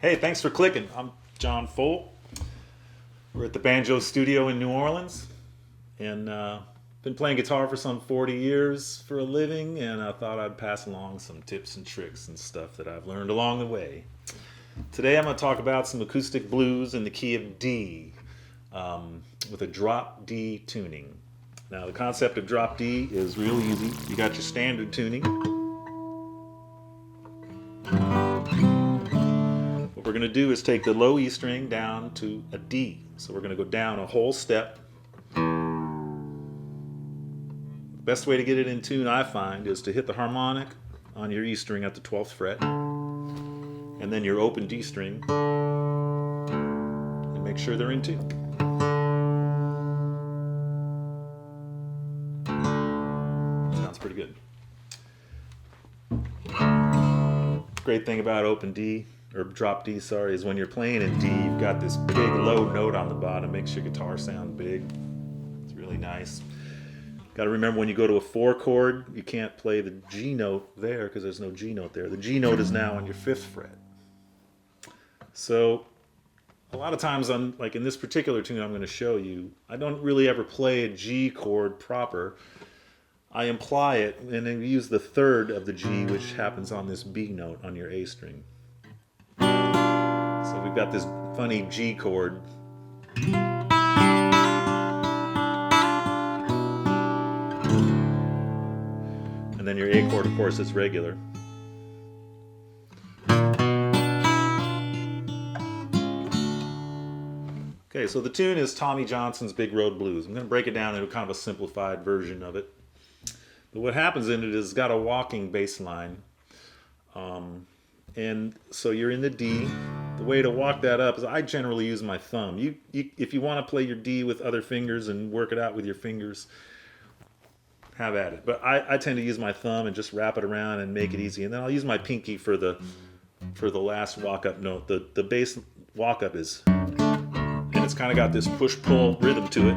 Hey, thanks for clicking. I'm John Fohl. We're at the Banjo Studio in New Orleans, and been playing guitar for some 40 years for a living, and I thought I'd pass along some tips and tricks and stuff that I've learned along the way. Today I'm going to talk about some acoustic blues in the key of D, with a drop D tuning. Now the concept of drop D is real easy. You got your standard tuning. What we're going to do is take the low E string down to a D. So we're going to go down a whole step. The best way to get it in tune, I find, is to hit the harmonic on your E string at the 12th fret, and then your open D string, and make sure they're in tune. Sounds pretty good. Great thing about open D, or drop D, sorry, is when you're playing in D, you've got this big low note on the bottom. Makes your guitar sound big. It's really nice. Got to remember, when you go to a 4 chord, you can't play the G note there because there's no G note there. The G note is now on your 5th fret. So a lot of times, like in this particular tune I'm going to show you, I don't really ever play a G chord proper. I imply it and then use the 3rd of the G, which happens on this B note on your A string. So we've got this funny G chord. And then your A chord, of course, is regular. Okay, so the tune is Tommy Johnson's Big Road Blues. I'm going to break it down into kind of a simplified version of it. But what happens in it is it's got a walking bass line. And so you're in the D. The way to walk that up is I generally use my thumb. If you want to play your D with other fingers and work it out with your fingers, have at it. But I tend to use my thumb and just wrap it around and make it easy. And then I'll use my pinky for the last walk-up note. The bass walk-up is, and it's kind of got this push-pull rhythm to it.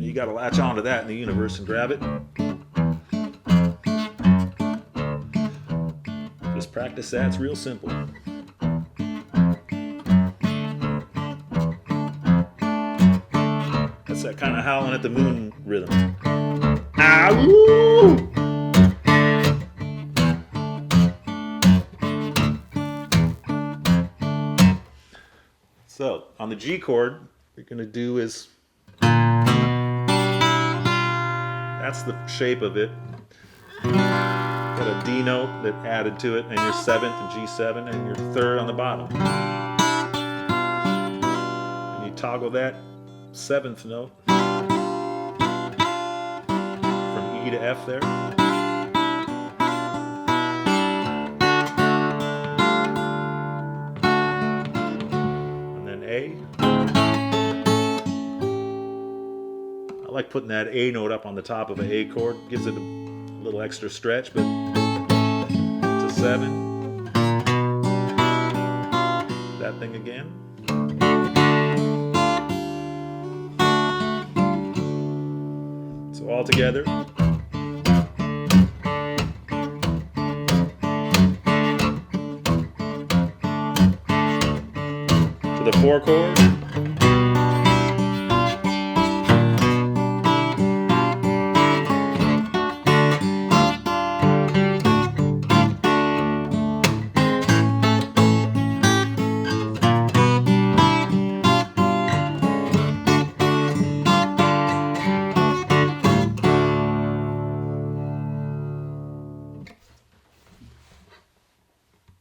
You got to latch onto that in the universe and grab it. Just practice that. It's real simple. That's that kind of howling at the moon rhythm. Ah, woo! So on the G chord, what you're going to do is, that's the shape of it. Got a D note that added to it, and your 7th and G7, and your 3rd on the bottom. And you toggle that 7th note from E to F there. And then A. I like putting that A note up on the top of an A chord. Gives it a little extra stretch, but to 7. That thing again. So all together. To the 4 chord.